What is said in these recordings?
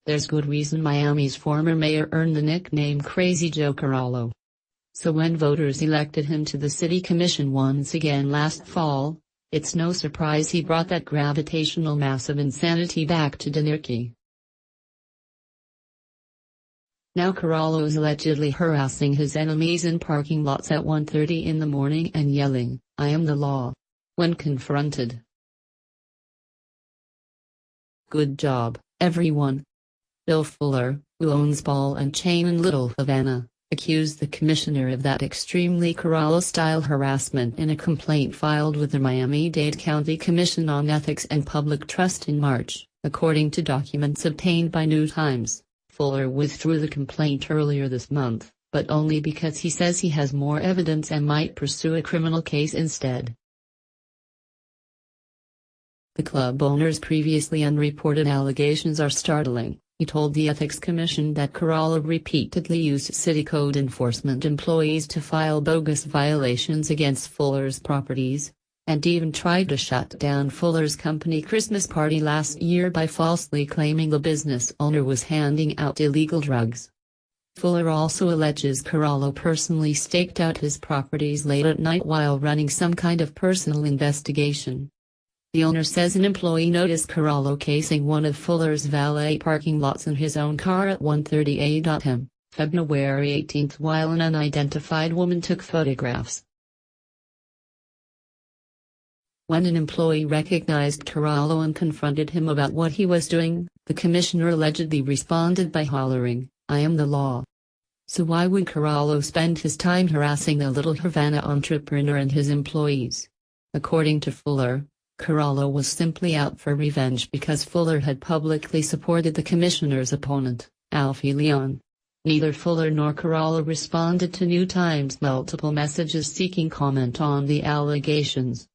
There's good reason Miami's former mayor earned the nickname Crazy Joe Carollo. So when voters elected him to the city commission once again last fall, it's no surprise he brought that gravitational mass of insanity back to Dinwiddie. Now Carollo is allegedly harassing his enemies in parking lots at 1:30 in the morning and yelling, "I am the law," when confronted. Good job, everyone. Bill Fuller, who owns Ball and Chain in Little Havana, accused the commissioner of that extremely Carollo-style harassment in a complaint filed with the Miami-Dade County Commission on Ethics and Public Trust in March, according to documents obtained by New Times. Fuller withdrew the complaint earlier this month, but only because he says he has more evidence and might pursue a criminal case instead. The club owner's previously unreported allegations are startling. He told the Ethics Commission that Carollo repeatedly used city code enforcement employees to file bogus violations against Fuller's properties, and even tried to shut down Fuller's company Christmas party last year by falsely claiming the business owner was handing out illegal drugs. Fuller also alleges Carollo personally staked out his properties late at night while running some kind of personal investigation. The owner says an employee noticed Carollo casing one of Fuller's valet parking lots in his own car at 1:30 a.m. February 18 while an unidentified woman took photographs. When an employee recognized Carollo and confronted him about what he was doing, the commissioner allegedly responded by hollering, "I am the law." So why would Carollo spend his time harassing the Little Havana entrepreneur and his employees? According to Fuller, Carollo was simply out for revenge because Fuller had publicly supported the commissioner's opponent, Alfie Leon. Neither Fuller nor Carollo responded to New Times' multiple messages seeking comment on the allegations.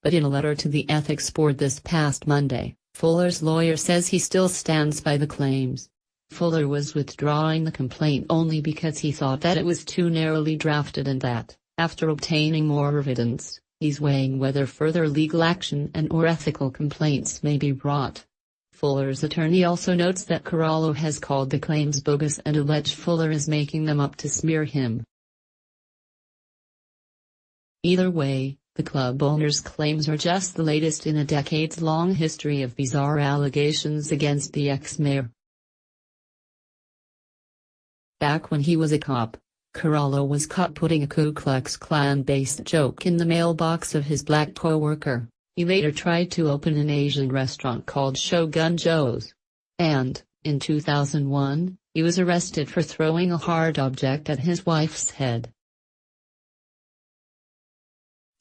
But in a letter to the Ethics Board this past Monday, Fuller's lawyer says he still stands by the claims. Fuller was withdrawing the complaint only because he thought that it was too narrowly drafted and that, after obtaining more evidence, he's weighing whether further legal action and/or ethical complaints may be brought. Fuller's attorney also notes that Carollo has called the claims bogus and alleged Fuller is making them up to smear him. Either way, the club owner's claims are just the latest in a decades-long history of bizarre allegations against the ex-mayor. Back when he was a cop, Carollo was caught putting a Ku Klux Klan-based joke in the mailbox of his black co-worker. He later tried to open an Asian restaurant called Shogun Joe's. And, in 2001, he was arrested for throwing a hard object at his wife's head.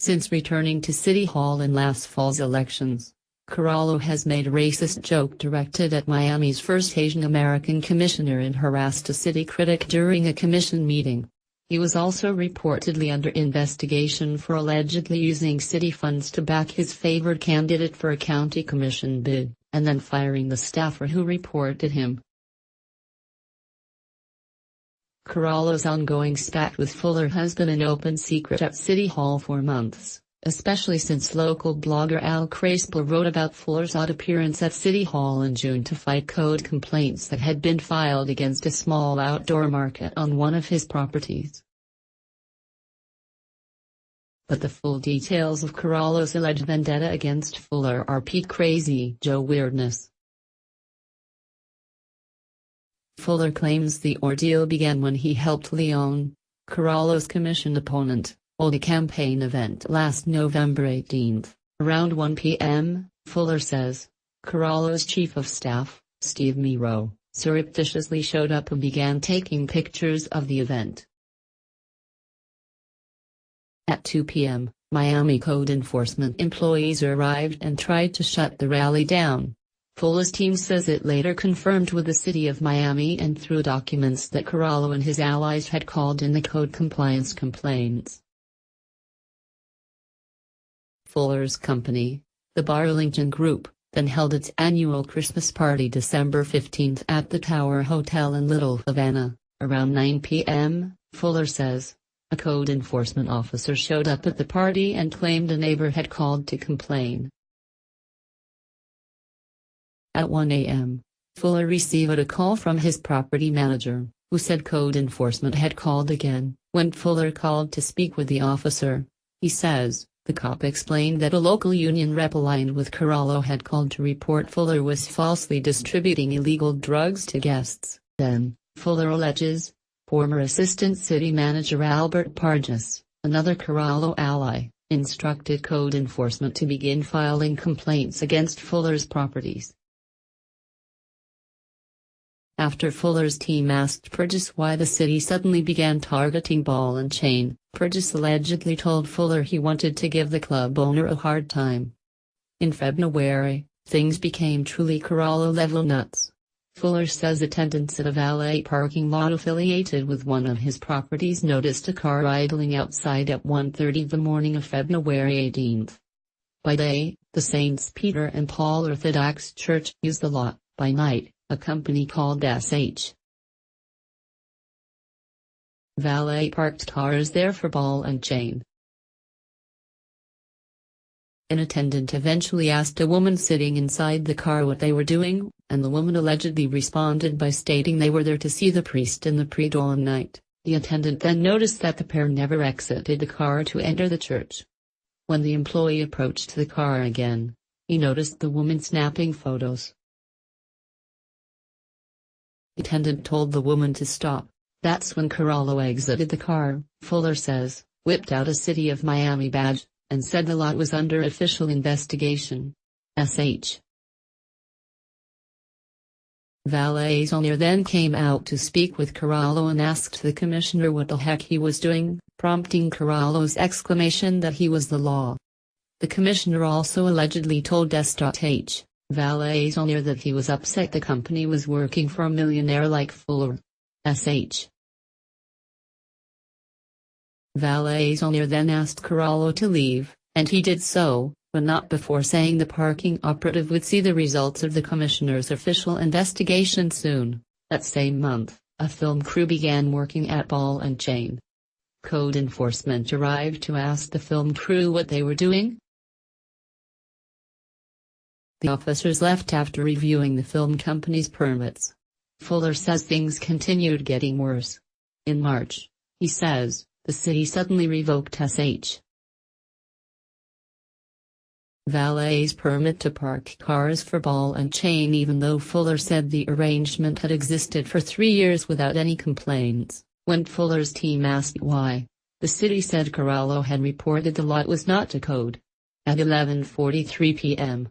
Since returning to City Hall in last fall's elections, Carollo has made a racist joke directed at Miami's first Asian American commissioner and harassed a city critic during a commission meeting. He was also reportedly under investigation for allegedly using city funds to back his favored candidate for a county commission bid, and then firing the staffer who reported him. Carollo's ongoing spat with Fuller has been an open secret at City Hall for months, especially since local blogger Al Crespo wrote about Fuller's odd appearance at City Hall in June to fight code complaints that had been filed against a small outdoor market on one of his properties. But the full details of Carollo's alleged vendetta against Fuller are peak Crazy Joe weirdness. Fuller claims the ordeal began when he helped Leon, Carollo's commission opponent, hold a campaign event last November 18. Around 1 p.m., Fuller says, Carollo's chief of staff, Steve Miro, surreptitiously showed up and began taking pictures of the event. At 2 p.m., Miami code enforcement employees arrived and tried to shut the rally down. Fuller's team says it later confirmed with the city of Miami and through documents that Carollo and his allies had called in the code compliance complaints. Fuller's company, the Burlington Group, then held its annual Christmas party December 15 at the Tower Hotel in Little Havana. Around 9 p.m., Fuller says, a code enforcement officer showed up at the party and claimed a neighbor had called to complain. At 1 a.m., Fuller received a call from his property manager, who said code enforcement had called again. When Fuller called to speak with the officer, he says, the cop explained that a local union rep aligned with Carollo had called to report Fuller was falsely distributing illegal drugs to guests. Then, Fuller alleges, former Assistant City Manager Albert Parges, another Carollo ally, instructed code enforcement to begin filing complaints against Fuller's properties. After Fuller's team asked Parges why the city suddenly began targeting Ball and Chain, Parges allegedly told Fuller he wanted to give the club owner a hard time. In February, things became truly Carollo-level nuts. Fuller says attendants at a valet parking lot affiliated with one of his properties noticed a car idling outside at 1:30 the morning of February 18. By day, the Saints Peter and Paul Orthodox Church used the lot. By night, a company called SH Valet parked cars there for Ball and Chain. An attendant eventually asked a woman sitting inside the car what they were doing, and the woman allegedly responded by stating they were there to see the priest in the pre-dawn night. The attendant then noticed that the pair never exited the car to enter the church. When the employee approached the car again, he noticed the woman snapping photos. The attendant told the woman to stop. That's when Carollo exited the car, Fuller says, whipped out a City of Miami badge, and said the lot was under official investigation. SH Valet's owner then came out to speak with Carollo and asked the commissioner what the heck he was doing, prompting Carollo's exclamation that he was the law. The commissioner also allegedly told S.H. Valet's owner that he was upset the company was working for a millionaire like Fuller. SH Valet's owner then asked Carollo to leave, and he did so, but not before saying the parking operative would see the results of the commissioner's official investigation soon. That same month, a film crew began working at Ball and Chain. Code enforcement arrived to ask the film crew what they were doing. The officers left after reviewing the film company's permits. Fuller says things continued getting worse. In March, he says, the city suddenly revoked SH Valet's permit to park cars for Ball and Chain even though Fuller said the arrangement had existed for 3 years without any complaints. When Fuller's team asked why, the city said Carollo had reported the lot was not to code. At 11:43 p.m.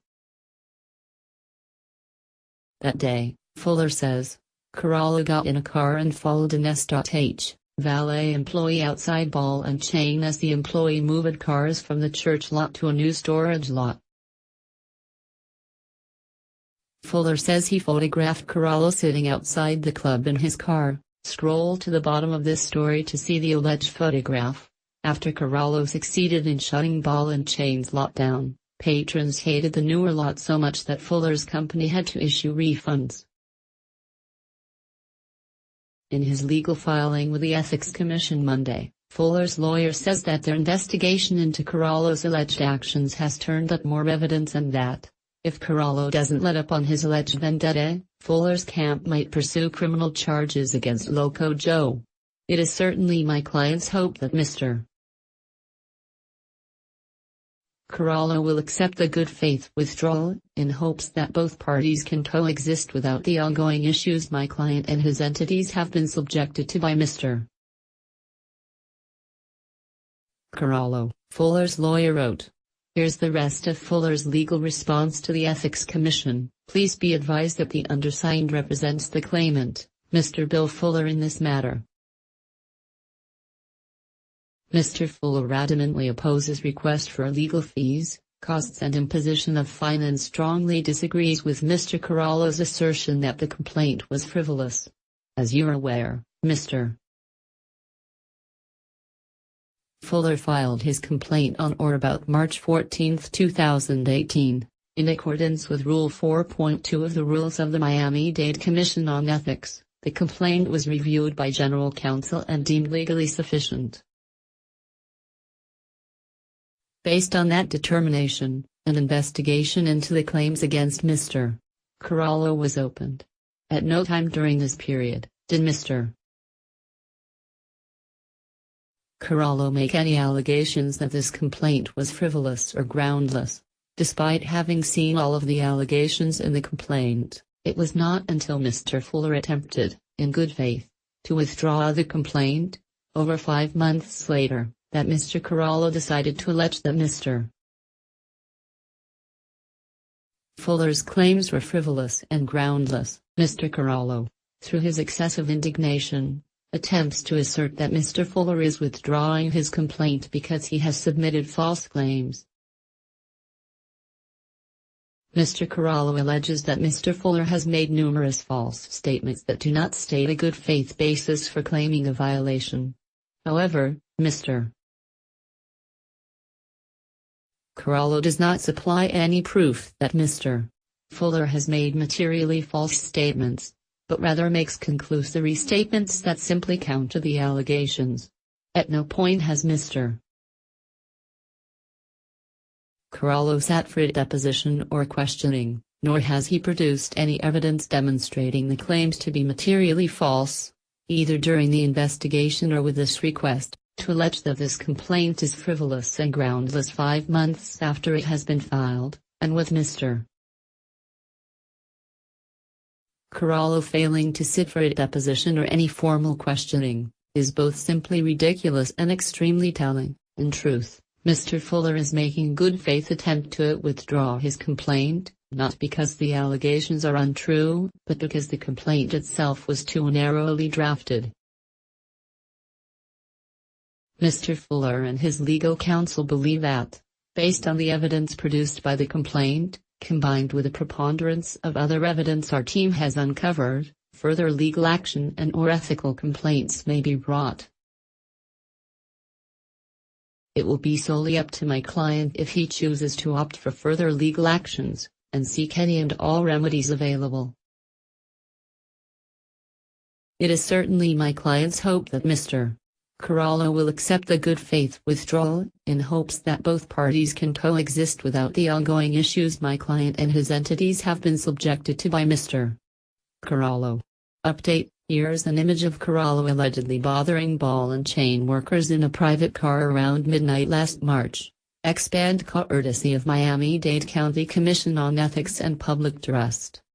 that day, Fuller says, Carollo got in a car and followed an S.H. Valet employee outside Ball and Chain as the employee moved cars from the church lot to a new storage lot. Fuller says he photographed Carollo sitting outside the club in his car. Scroll to the bottom of this story to see the alleged photograph. After Carollo succeeded in shutting Ball and Chain's lot down, patrons hated the newer lot so much that Fuller's company had to issue refunds. In his legal filing with the Ethics Commission Monday, Fuller's lawyer says that their investigation into Carollo's alleged actions has turned up more evidence and that, if Carollo doesn't let up on his alleged vendetta, Fuller's camp might pursue criminal charges against Loco Joe. It is certainly my client's hope that Mr. Carollo will accept the good faith withdrawal, in hopes that both parties can coexist without the ongoing issues my client and his entities have been subjected to by Mr. Carollo, Fuller's lawyer wrote. Here's the rest of Fuller's legal response to the Ethics Commission. Please be advised that the undersigned represents the claimant, Mr. Bill Fuller, in this matter. Mr. Fuller adamantly opposes request for legal fees, costs and imposition of fine and strongly disagrees with Mr. Carollo's assertion that the complaint was frivolous. As you're aware, Mr. Fuller filed his complaint on or about March 14, 2018. In accordance with Rule 4.2 of the Rules of the Miami-Dade Commission on Ethics, the complaint was reviewed by General Counsel and deemed legally sufficient. Based on that determination, an investigation into the claims against Mr. Carollo was opened. At no time during this period did Mr. Carollo make any allegations that this complaint was frivolous or groundless. Despite having seen all of the allegations in the complaint, it was not until Mr. Fuller attempted, in good faith, to withdraw the complaint, over 5 months later, that Mr. Carollo decided to allege that Mr. Fuller's claims were frivolous and groundless. Mr. Carollo, through his excessive indignation, attempts to assert that Mr. Fuller is withdrawing his complaint because he has submitted false claims. Mr. Carollo alleges that Mr. Fuller has made numerous false statements that do not state a good faith basis for claiming a violation. However, Mr. Carollo does not supply any proof that Mr. Fuller has made materially false statements, but rather makes conclusory statements that simply counter the allegations. At no point has Mr. Carollo sat for a deposition or questioning, nor has he produced any evidence demonstrating the claims to be materially false, either during the investigation or with this request, to allege that this complaint is frivolous and groundless 5 months after it has been filed, and with Mr. Carollo failing to sit for a deposition or any formal questioning, is both simply ridiculous and extremely telling. In truth, Mr. Fuller is making a good faith attempt to withdraw his complaint, not because the allegations are untrue, but because the complaint itself was too narrowly drafted. Mr. Fuller and his legal counsel believe that, based on the evidence produced by the complaint, combined with a preponderance of other evidence our team has uncovered, further legal action and/or ethical complaints may be brought. It will be solely up to my client if he chooses to opt for further legal actions, and seek any and all remedies available. It is certainly my client's hope that Mr. Carollo will accept the good faith withdrawal, in hopes that both parties can coexist without the ongoing issues my client and his entities have been subjected to by Mr. Carollo. Update: Here's an image of Carollo allegedly bothering ball and chain workers in a private car around midnight last March. Expand courtesy of Miami-Dade County Commission on Ethics and Public Trust.